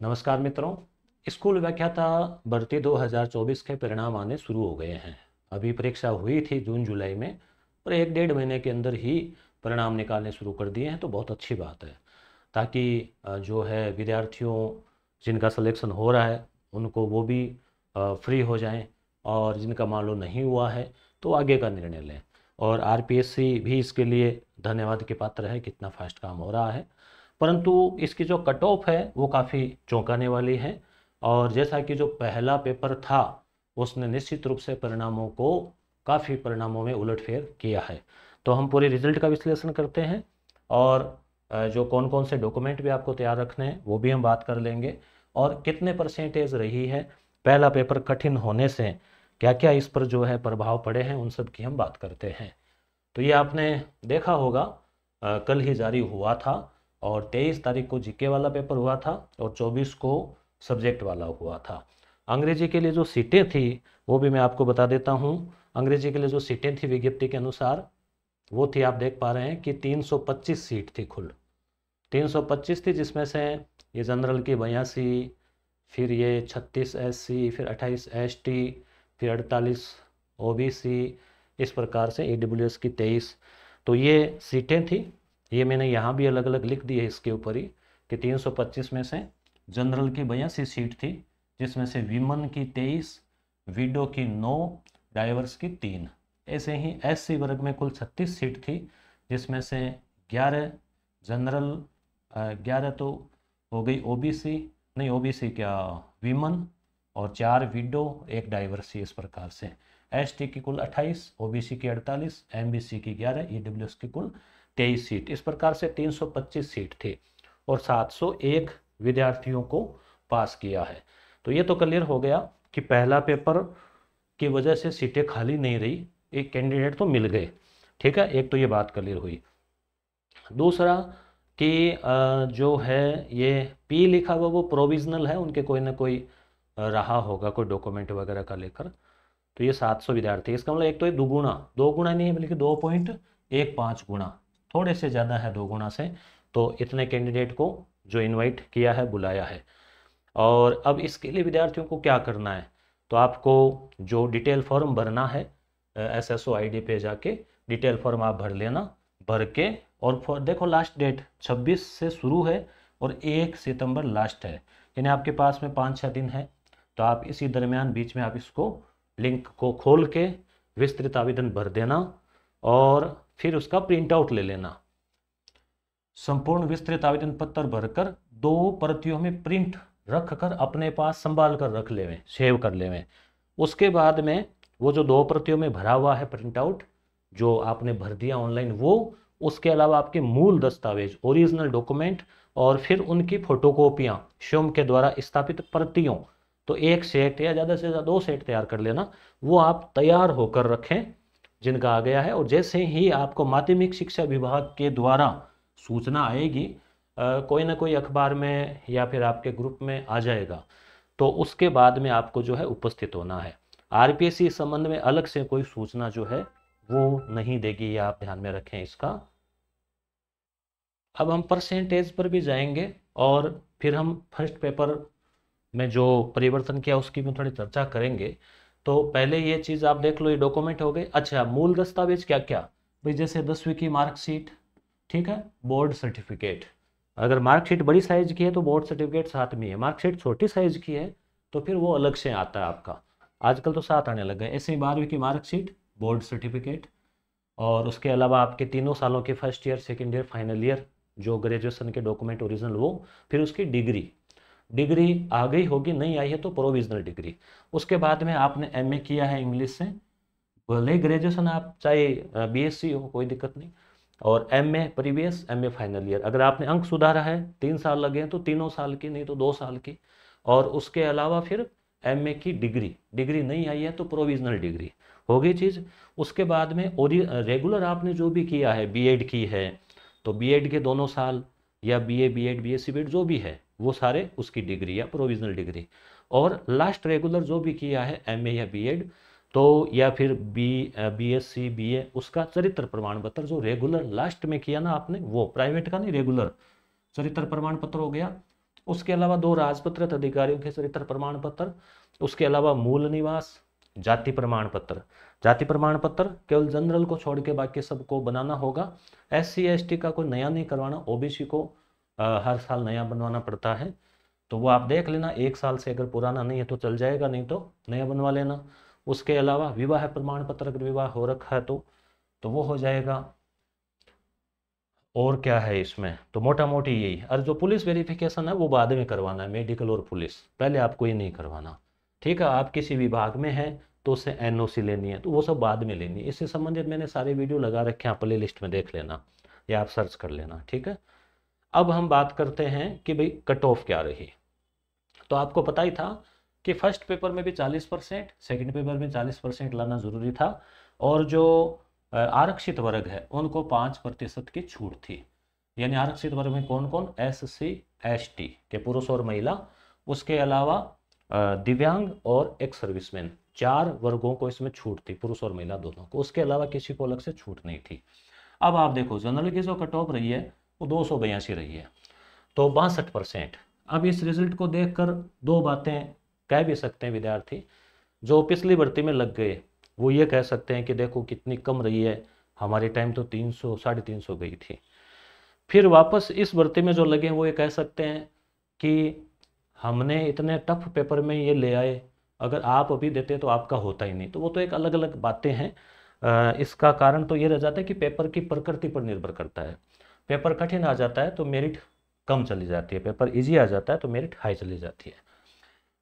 नमस्कार मित्रों। स्कूल व्याख्याता भर्ती 2024 के परिणाम आने शुरू हो गए हैं। अभी परीक्षा हुई थी जून जुलाई में और एक डेढ़ महीने के अंदर ही परिणाम निकालने शुरू कर दिए हैं, तो बहुत अच्छी बात है। ताकि जो है विद्यार्थियों जिनका सिलेक्शन हो रहा है उनको वो भी फ्री हो जाएं, और जिनका मान लो नहीं हुआ है तो आगे का निर्णय लें। और आरपीएससी भी इसके लिए धन्यवाद के पात्र है, कितना फास्ट काम हो रहा है। परंतु इसकी जो कट ऑफ है वो काफ़ी चौंकाने वाली है। और जैसा कि जो पहला पेपर था उसने निश्चित रूप से परिणामों को काफ़ी परिणामों में उलटफेर किया है। तो हम पूरे रिजल्ट का विश्लेषण करते हैं, और जो कौन कौन से डॉक्यूमेंट भी आपको तैयार रखने हैं वो भी हम बात कर लेंगे। और कितने परसेंटेज रही है, पहला पेपर कठिन होने से क्या क्या इस पर जो है प्रभाव पड़े हैं, उन सब की हम बात करते हैं। तो ये आपने देखा होगा, कल ही जारी हुआ था, और 23 तारीख को जीके वाला पेपर हुआ था और 24 को सब्जेक्ट वाला हुआ था। अंग्रेजी के लिए जो सीटें थी वो भी मैं आपको बता देता हूँ। अंग्रेजी के लिए जो सीटें थी विज्ञप्ति के अनुसार वो थी, आप देख पा रहे हैं कि 325 सीट थी कुल। 325 थी, जिसमें से ये जनरल की 82, फिर ये 36 एससी, फिर 28 एसटी, फिर 48 ओबीसी, इस प्रकार से ईडब्ल्यूएस की 23। तो ये सीटें थी। ये मैंने यहाँ भी अलग अलग लिख दी है इसके ऊपर ही कि 325 में से जनरल की 82 सीट थी, जिसमें से विमन की 23, विडो की 9, डाइवर्स की 3। ऐसे ही एससी वर्ग में कुल 36 सीट थी, जिसमें से 11 जनरल, 11 तो हो गई ओबीसी, नहीं ओबीसी क्या, विमन, और 4 विडो, 1 डाइवर्सी। इस प्रकार से एसटी की कुल 28, ओबीसी की 48, एमबीसी की 11, ईडब्ल्यूएस की कुल 23 सीट। इस प्रकार से 325 सीट थी और 701 विद्यार्थियों को पास किया है। तो ये तो क्लियर हो गया कि पहला पेपर की वजह से सीटें खाली नहीं रही, एक कैंडिडेट तो मिल गए। ठीक है, एक तो ये बात क्लियर हुई। दूसरा कि जो है ये पी लिखा हुआ वो प्रोविजनल है, उनके कोई ना कोई रहा होगा कोई डॉक्यूमेंट वगैरह का लेकर। तो ये 700 विद्यार्थी, इसका मतलब एक तो ये दुगुना, दो गुना नहीं है बल्कि 2.15 गुना, थोड़े से ज़्यादा है 2 गुना से। तो इतने कैंडिडेट को जो इनवाइट किया है, बुलाया है। और अब इसके लिए विद्यार्थियों को क्या करना है, तो आपको जो डिटेल फॉर्म भरना है, एसएसओ आईडी पे जाके डिटेल फॉर्म आप भर लेना। भर के और देखो लास्ट डेट 26 से शुरू है और 1 सितंबर लास्ट है, यानी आपके पास में 5-6 दिन है। तो आप इसी दरमियान बीच में आप इसको लिंक को खोल के विस्तृत आवेदन भर देना और फिर उसका प्रिंट आउट ले लेना। संपूर्ण विस्तृत आवेदन पत्र भरकर 2 प्रतियों में प्रिंट रख कर अपने पास संभाल कर रख लेवें, सेव कर लेवें। उसके बाद में वो जो 2 प्रतियों में भरा हुआ है प्रिंट आउट जो आपने भर दिया ऑनलाइन, वो उसके अलावा आपके मूल दस्तावेज, ओरिजिनल डॉक्यूमेंट, और फिर उनकी फोटोकॉपियाँ स्वयं के द्वारा स्थापित प्रतियों, तो 1 सेट या ज़्यादा से ज़्यादा 2 सेट तैयार कर लेना। वो आप तैयार होकर रखें जिनका आ गया है। और जैसे ही आपको माध्यमिक शिक्षा विभाग के द्वारा सूचना आएगी, कोई ना कोई अखबार में या फिर आपके ग्रुप में आ जाएगा, तो उसके बाद में आपको जो है उपस्थित होना है। आरपीएससी इस संबंध में अलग से कोई सूचना जो है वो नहीं देगी, ये आप ध्यान में रखें इसका। अब हम परसेंटेज पर भी जाएंगे और फिर हम फर्स्ट पेपर में जो परिवर्तन किया उसकी भी थोड़ी चर्चा करेंगे। तो पहले ये चीज़ आप देख लो, ये डॉक्यूमेंट हो गए। अच्छा, मूल दस्तावेज क्या क्या भाई, जैसे 10वीं की मार्कशीट, ठीक है, बोर्ड सर्टिफिकेट। अगर मार्कशीट बड़ी साइज की है तो बोर्ड सर्टिफिकेट साथ में है, मार्कशीट छोटी साइज की है तो फिर वो अलग से आता है आपका। आजकल तो साथ आने लग गए। ऐसे ही 12वीं की मार्कशीट, बोर्ड सर्टिफिकेट, और उसके अलावा आपके तीनों सालों के first year, second year, final year जो ग्रेजुएशन के डॉक्यूमेंट ओरिजिनल वो, फिर उसकी डिग्री, डिग्री आ गई होगी, नहीं आई है तो प्रोविजनल डिग्री। उसके बाद में आपने एमए किया है इंग्लिश से, भले ग्रेजुएशन आप चाहे बीएससी हो, कोई दिक्कत नहीं। और MA previous, MA final year, अगर आपने अंक सुधारा है 3 साल लगे हैं तो 3 साल की, नहीं तो 2 साल की। और उसके अलावा फिर एमए की डिग्री, डिग्री नहीं आई है तो प्रोविजनल डिग्री हो गई चीज़। उसके बाद में और रेगुलर आपने जो भी किया है, बीएड की है तो बीएड के दोनों साल, या बीए बीएड बीएससी बीएड जो भी है वो सारे उसकी डिग्री या प्रोविजनल डिग्री। और लास्ट रेगुलर जो भी किया है एमए या बीएड, तो या फिर बीएससी बीए, उसका चरित्र प्रमाण पत्र जो रेगुलर लास्ट में किया ना आपने, वो प्राइवेट का नहीं, रेगुलर चरित्र प्रमाण पत्र हो गया। उसके अलावा 2 राजपत्रित अधिकारियों के चरित्र प्रमाण पत्र, उसके अलावा मूल निवास, जाति प्रमाण पत्र। जाति प्रमाण पत्र केवल जनरल को छोड़ के बाकी सबको बनाना होगा। SC ST का कोई नया नहीं करवाना, OBC को हर साल नया बनवाना पड़ता है। तो वो आप देख लेना, 1 साल से अगर पुराना नहीं है तो चल जाएगा, नहीं तो नया बनवा लेना। उसके अलावा विवाह प्रमाण पत्र, अगर विवाह हो रखा है तो वो हो जाएगा। और क्या है इसमें, तो मोटा मोटी यही। और जो पुलिस वेरिफिकेशन है वो बाद में करवाना है, मेडिकल और पुलिस, पहले आपको ये नहीं करवाना। ठीक है, आप किसी विभाग में हैं तो उससे NOC लेनी है, तो वो सब बाद में लेनी है। इससे संबंधित मैंने सारे वीडियो लगा रखे हैं, आप प्ले लिस्ट में देख लेना या आप सर्च कर लेना। ठीक है, अब हम बात करते हैं कि भाई कट ऑफ क्या रही। तो आपको पता ही था कि फर्स्ट पेपर में भी 40%, सेकंड पेपर में 40% लाना ज़रूरी था। और जो आरक्षित वर्ग है उनको 5% की छूट थी। यानी आरक्षित वर्ग में कौन कौन, SC ST के पुरुष और महिला, उसके अलावा दिव्यांग और एक्स सर्विसमैन, 4 वर्गों को इसमें छूट थी, पुरुष और महिला दोनों को। उसके अलावा किसी को अलग से छूट नहीं थी। अब आप देखो जनरल की जो कट ऑफ रही है वो 282 रही है, तो 62%। अब इस रिजल्ट को देखकर 2 बातें कह भी सकते हैं विद्यार्थी जो पिछली भर्ती में लग गए, वो ये कह सकते हैं कि देखो कितनी कम रही है, हमारे टाइम तो 300 350 गई थी। फिर वापस इस भर्ती में जो लगे वो ये कह सकते हैं कि हमने इतने टफ पेपर में ये ले आए, अगर आप अभी देते तो आपका होता ही नहीं। तो वो तो एक अलग अलग बातें हैं। इसका कारण तो ये रह जाता है कि पेपर की प्रकृति पर निर्भर करता है। पेपर कठिन आ जाता है तो मेरिट कम चली जाती है, पेपर इजी आ जाता है तो मेरिट हाई चली जाती है।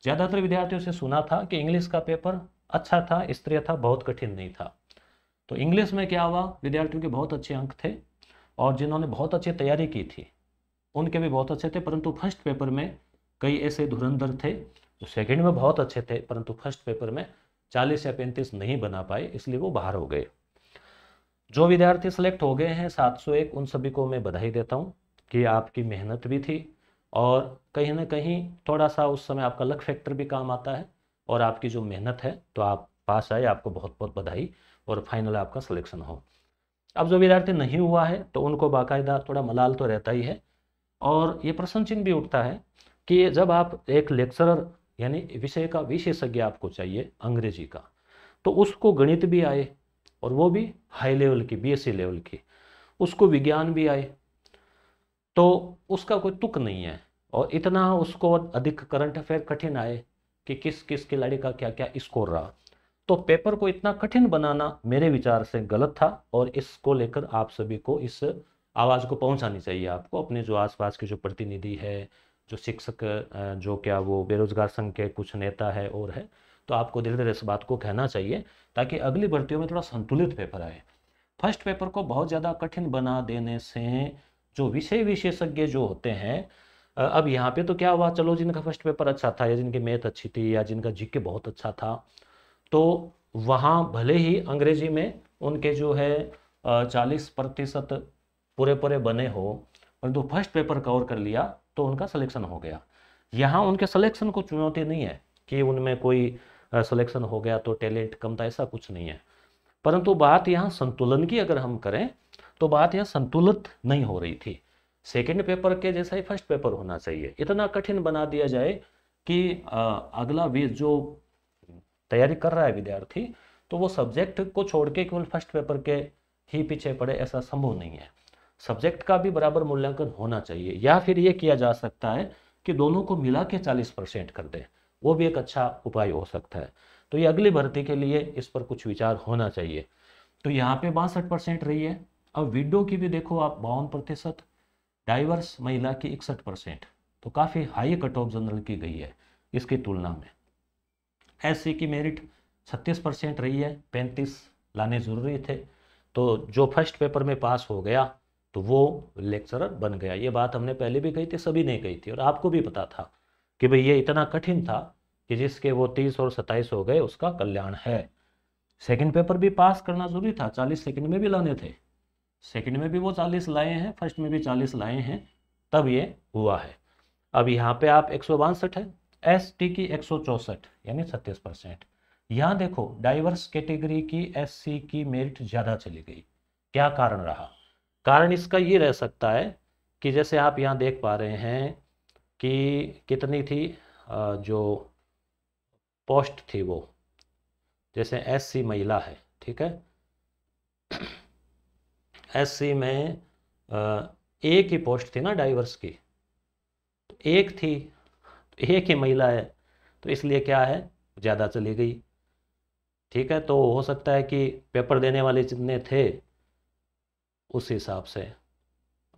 ज़्यादातर विद्यार्थियों से सुना था कि इंग्लिश का पेपर अच्छा था, स्तरीय था, बहुत कठिन नहीं था। तो इंग्लिश में क्या हुआ, विद्यार्थियों के बहुत अच्छे अंक थे और जिन्होंने बहुत अच्छी तैयारी की थी उनके भी बहुत अच्छे थे, परंतु फर्स्ट पेपर में कई ऐसे धुरंधर थे जो सेकंड में बहुत अच्छे थे परंतु फर्स्ट पेपर में 40 या 35 नहीं बना पाए, इसलिए वो बाहर हो गए। जो विद्यार्थी सेलेक्ट हो गए हैं 701, उन सभी को मैं बधाई देता हूँ कि आपकी मेहनत भी थी और कहीं ना कहीं थोड़ा सा उस समय आपका लक फैक्टर भी काम आता है और आपकी जो मेहनत है तो आप पास आए, आपको बहुत बहुत बधाई और फाइनल आपका सिलेक्शन हो। अब जो विद्यार्थी नहीं हुआ है तो उनको बाकायदा थोड़ा मलाल तो रहता ही है और ये प्रश्न चिन्ह भी उठता है कि जब आप एक लेक्चरर यानी विषय का विशेषज्ञ आपको चाहिए अंग्रेजी का, तो उसको गणित भी आए और वो भी हाई लेवल की BSc लेवल की, उसको विज्ञान भी आए, तो उसका कोई तुक नहीं है। और इतना उसको अधिक करंट अफेयर कठिन आए कि किस किस खिलाड़ी का क्या क्या स्कोर रहा। तो पेपर को इतना कठिन बनाना मेरे विचार से गलत था और इसको लेकर आप सभी को इस आवाज़ को पहुंचानी चाहिए। आपको अपने जो आसपास के जो प्रतिनिधि है, जो शिक्षक, जो क्या वो बेरोजगार संघ के कुछ नेता है और है, तो आपको धीरे धीरे इस बात को कहना चाहिए ताकि अगली भर्तियों में थोड़ा संतुलित पेपर आए। फर्स्ट पेपर को बहुत ज़्यादा कठिन बना देने से जो विषय विशेषज्ञ जो होते हैं, अब यहाँ पे तो क्या हुआ, चलो जिनका फर्स्ट पेपर अच्छा था या जिनकी मैथ अच्छी थी या जिनका GK बहुत अच्छा था, तो वहाँ भले ही अंग्रेजी में उनके जो है 40% पूरे पूरे बने हो, परंतु फर्स्ट पेपर कवर कर लिया तो उनका सिलेक्शन हो गया। यहाँ उनके सिलेक्शन को चुनौती नहीं है कि उनमें कोई सिलेक्शन हो गया तो टैलेंट कम था, ऐसा कुछ नहीं है। परंतु बात यहाँ संतुलन की अगर हम करें तो बात यहाँ संतुलित नहीं हो रही थी। सेकंड पेपर के जैसा ही फर्स्ट पेपर होना चाहिए, इतना कठिन बना दिया जाए कि अगला भी जो तैयारी कर रहा है विद्यार्थी तो वो सब्जेक्ट को छोड़ के केवल फर्स्ट पेपर के ही पीछे पड़े, ऐसा संभव नहीं है। सब्जेक्ट का भी बराबर मूल्यांकन होना चाहिए, या फिर ये किया जा सकता है कि दोनों को मिला के 40% कर दे, वो भी एक अच्छा उपाय हो सकता है। तो ये अगली भर्ती के लिए इस पर कुछ विचार होना चाहिए। तो यहाँ पे 62% रही है। अब विडो की भी देखो आप 52%, डाइवर्स महिला की 61%, तो काफ़ी हाई कट ऑफ जनरल की गई है इसकी तुलना में। SC की मेरिट 36% रही है, 35 लाने ज़रूरी थे, तो जो फर्स्ट पेपर में पास हो गया तो वो लेक्चरर बन गया। ये बात हमने पहले भी कही थी, सभी ने कही थी और आपको भी पता था कि भाई ये इतना कठिन था कि जिसके वो 30 और 27 हो गए उसका कल्याण है। सेकंड पेपर भी पास करना जरूरी था, 40 सेकंड में भी लाने थे, सेकंड में भी वो 40 लाए हैं, फर्स्ट में भी 40 लाए हैं, तब ये हुआ है। अब यहाँ पे आप 162 है, ST की 164 यानी 36%। यहाँ देखो डाइवर्स कैटेगरी की SC की मेरिट ज़्यादा चली गई, क्या कारण रहा? कारण इसका ये रह सकता है कि जैसे आप यहाँ देख पा रहे हैं कि कितनी थी जो पोस्ट थी वो, जैसे एससी महिला है, ठीक है, एससी में एक ही पोस्ट थी ना डाइवर्स की, तो एक थी, तो एक ही महिला है, तो इसलिए क्या है, ज़्यादा चली गई। ठीक है, तो हो सकता है कि पेपर देने वाले जितने थे उस हिसाब से।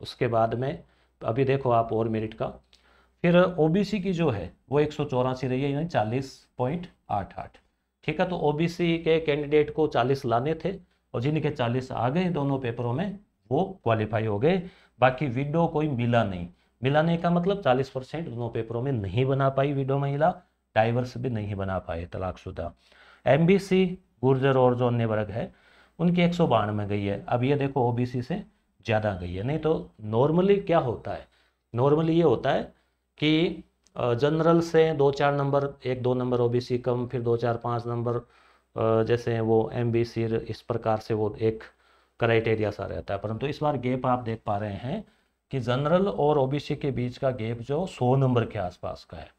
उसके बाद में अभी देखो आप और मेरिट का, फिर ओबीसी की जो है वो 184 रही है, यानी 40.88। ठीक है, तो ओबीसी के कैंडिडेट को 40 लाने थे, और जिनके 40 आ गए दोनों पेपरों में वो क्वालिफाई हो गए। बाकी विडो कोई मिला नहीं। मिलाने का मतलब 40% दोनों पेपरों में नहीं बना पाई विडो महिला, डाइवर्स भी नहीं बना पाए तलाकशुदा। एमबीसी गुर्जर और जो अन्य वर्ग है उनकी 192 में गई है। अब ये देखो ओबीसी से ज़्यादा गई है। नहीं तो नॉर्मली क्या होता है, नॉर्मली ये होता है कि जनरल से 2-4 नंबर, 1-2 नंबर ओबीसी कम, फिर 2-4-5 नंबर जैसे वो एमबीसी, इस प्रकार से वो एक क्राइटेरिया सा रहता है। परंतु इस बार गैप आप देख पा रहे हैं कि जनरल और ओबीसी के बीच का गैप जो 100 नंबर के आसपास का है,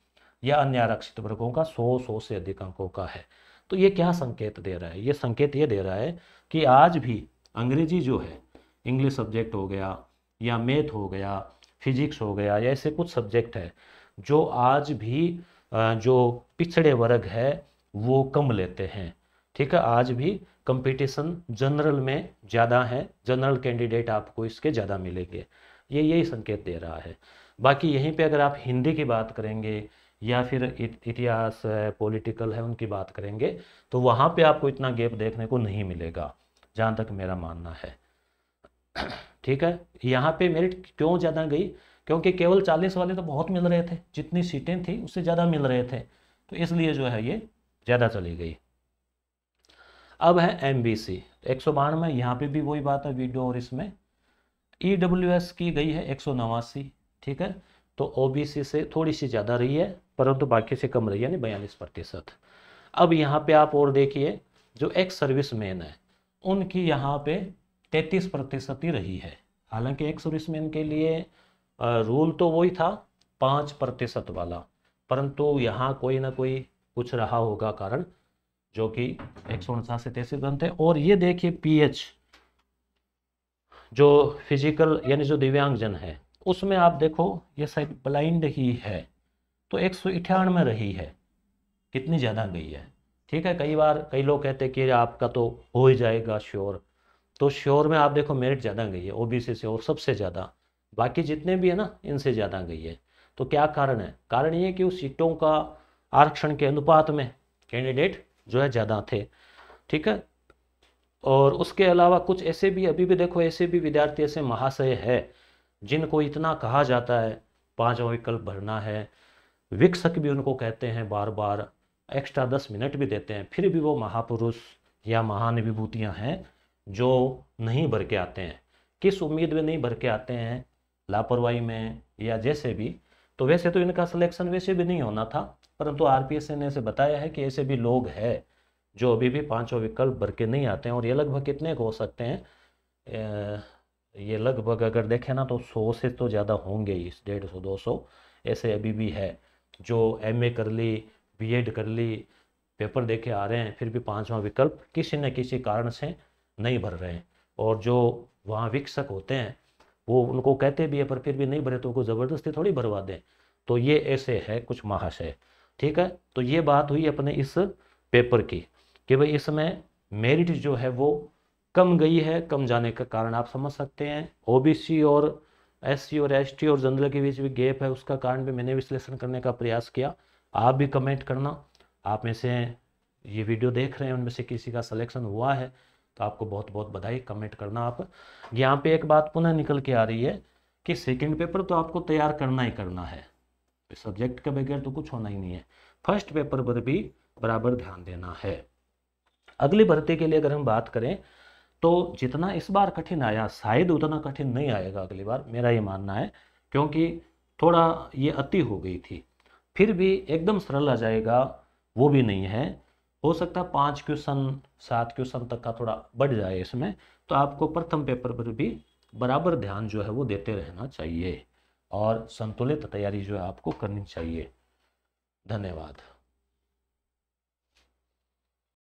या अन्य आरक्षित वर्गों का 100 से अधिक अंकों का है। तो ये क्या संकेत दे रहा है, ये संकेत ये दे रहा है कि आज भी अंग्रेजी जो है, इंग्लिश सब्जेक्ट हो गया या मैथ हो गया, फिजिक्स हो गया, या ऐसे कुछ सब्जेक्ट है जो आज भी जो पिछड़े वर्ग है वो कम लेते हैं। ठीक है, आज भी कंपटीशन जनरल में ज़्यादा है, जनरल कैंडिडेट आपको इसके ज़्यादा मिलेंगे, ये यही संकेत दे रहा है। बाकी यहीं पे अगर आप हिंदी की बात करेंगे या फिर इतिहास है, पॉलिटिकल है, उनकी बात करेंगे, तो वहाँ पे आपको इतना गैप देखने को नहीं मिलेगा, जहाँ तक मेरा मानना है। ठीक है, यहाँ पे मेरिट क्यों ज़्यादा गई, क्योंकि केवल 40 वाले तो बहुत मिल रहे थे, जितनी सीटें थी उससे ज़्यादा मिल रहे थे, तो इसलिए जो है ये ज़्यादा चली गई। अब है एमबीसी, 192 में, यहाँ पे भी वही बात है वीडियो, और इसमें ईडब्ल्यूएस की गई है 189। ठीक है, तो ओबीसी से थोड़ी सी ज़्यादा रही है, परंतु बाकी से कम रही है, यानी 42%। अब यहाँ पे आप और देखिए, जो एक्स सर्विसमैन है उनकी यहाँ पे 33% ही रही है। हालांकि एक्स सर्विसमैन के लिए रूल तो वही था 5% वाला, परंतु यहाँ कोई ना कोई कुछ रहा होगा कारण, जो कि 149 से 33 बनते। और ये देखिए पीएच, जो फिजिकल यानी जो दिव्यांगजन है, उसमें आप देखो ये शायद ब्लाइंड ही है, तो 198 रही है, कितनी ज़्यादा गई है। ठीक है, कई बार कई लोग कहते हैं कि आपका तो हो ही जाएगा श्योर, तो श्योर में आप देखो मेरिट ज़्यादा गई है ओबीसी से, और सबसे ज़्यादा बाकी जितने भी है ना इनसे ज़्यादा गई है। तो क्या कारण है, कारण ये कि उस सीटों का आरक्षण के अनुपात में कैंडिडेट जो है ज़्यादा थे। ठीक है, और उसके अलावा कुछ ऐसे भी, अभी भी देखो ऐसे भी विद्यार्थी, ऐसे महाशय है जिनको इतना कहा जाता है 5वां विकल्प भरना है, विकसक भी उनको कहते हैं, बार बार एक्स्ट्रा 10 मिनट भी देते हैं, फिर भी वो महापुरुष या महान विभूतियाँ हैं जो नहीं भर के आते हैं। किस उम्मीद में नहीं भर के आते हैं, लापरवाही में या जैसे भी। तो वैसे तो इनका सिलेक्शन वैसे भी नहीं होना था, परंतु आरपीएससी ने ऐसे बताया है कि ऐसे भी लोग हैं जो अभी भी 5वां विकल्प भर के नहीं आते हैं। और ये लगभग कितने को हो सकते हैं, ये लगभग अगर देखें ना तो 100 से तो ज़्यादा होंगे ही, 150-200 ऐसे अभी भी है जो एमए कर ली, बीएड कर ली, पेपर दे के आ रहे हैं, फिर भी 5वां विकल्प किसी न किसी कारण से नहीं भर रहे हैं। और जो वहाँ विकसक होते हैं वो उनको कहते भी है, पर फिर भी नहीं भरे तो उनको ज़बरदस्ती थोड़ी भरवा दें। तो ये ऐसे है कुछ महाशय। ठीक है, तो ये बात हुई अपने इस पेपर की कि भाई इसमें मेरिट जो है वो कम गई है। कम जाने का कारण आप समझ सकते हैं, ओबीसी और एससी और एसटी और जनरल के बीच भी गैप है, उसका कारण भी मैंने विश्लेषण करने का प्रयास किया। आप भी कमेंट करना, आप में से ये वीडियो देख रहे हैं उनमें से किसी का सिलेक्शन हुआ है तो आपको बहुत बहुत बधाई, कमेंट करना आप। यहाँ पे एक बात पुनः निकल के आ रही है कि सेकंड पेपर तो आपको तैयार करना ही करना है, सब्जेक्ट के बगैर तो कुछ होना ही नहीं है। फर्स्ट पेपर पर भी बराबर ध्यान देना है। अगली भर्ती के लिए अगर हम बात करें तो जितना इस बार कठिन आया शायद उतना कठिन नहीं आएगा अगली बार, मेरा ये मानना है, क्योंकि थोड़ा ये अति हो गई थी। फिर भी एकदम सरल आ जाएगा वो भी नहीं है, हो सकता है 5 क्वेश्चन 7 क्वेश्चन तक का थोड़ा बढ़ जाए इसमें। तो आपको प्रथम पेपर पर भी बराबर ध्यान जो है वो देते रहना चाहिए। और संतुलित तैयारी जो है आपको करनी चाहिए। धन्यवाद।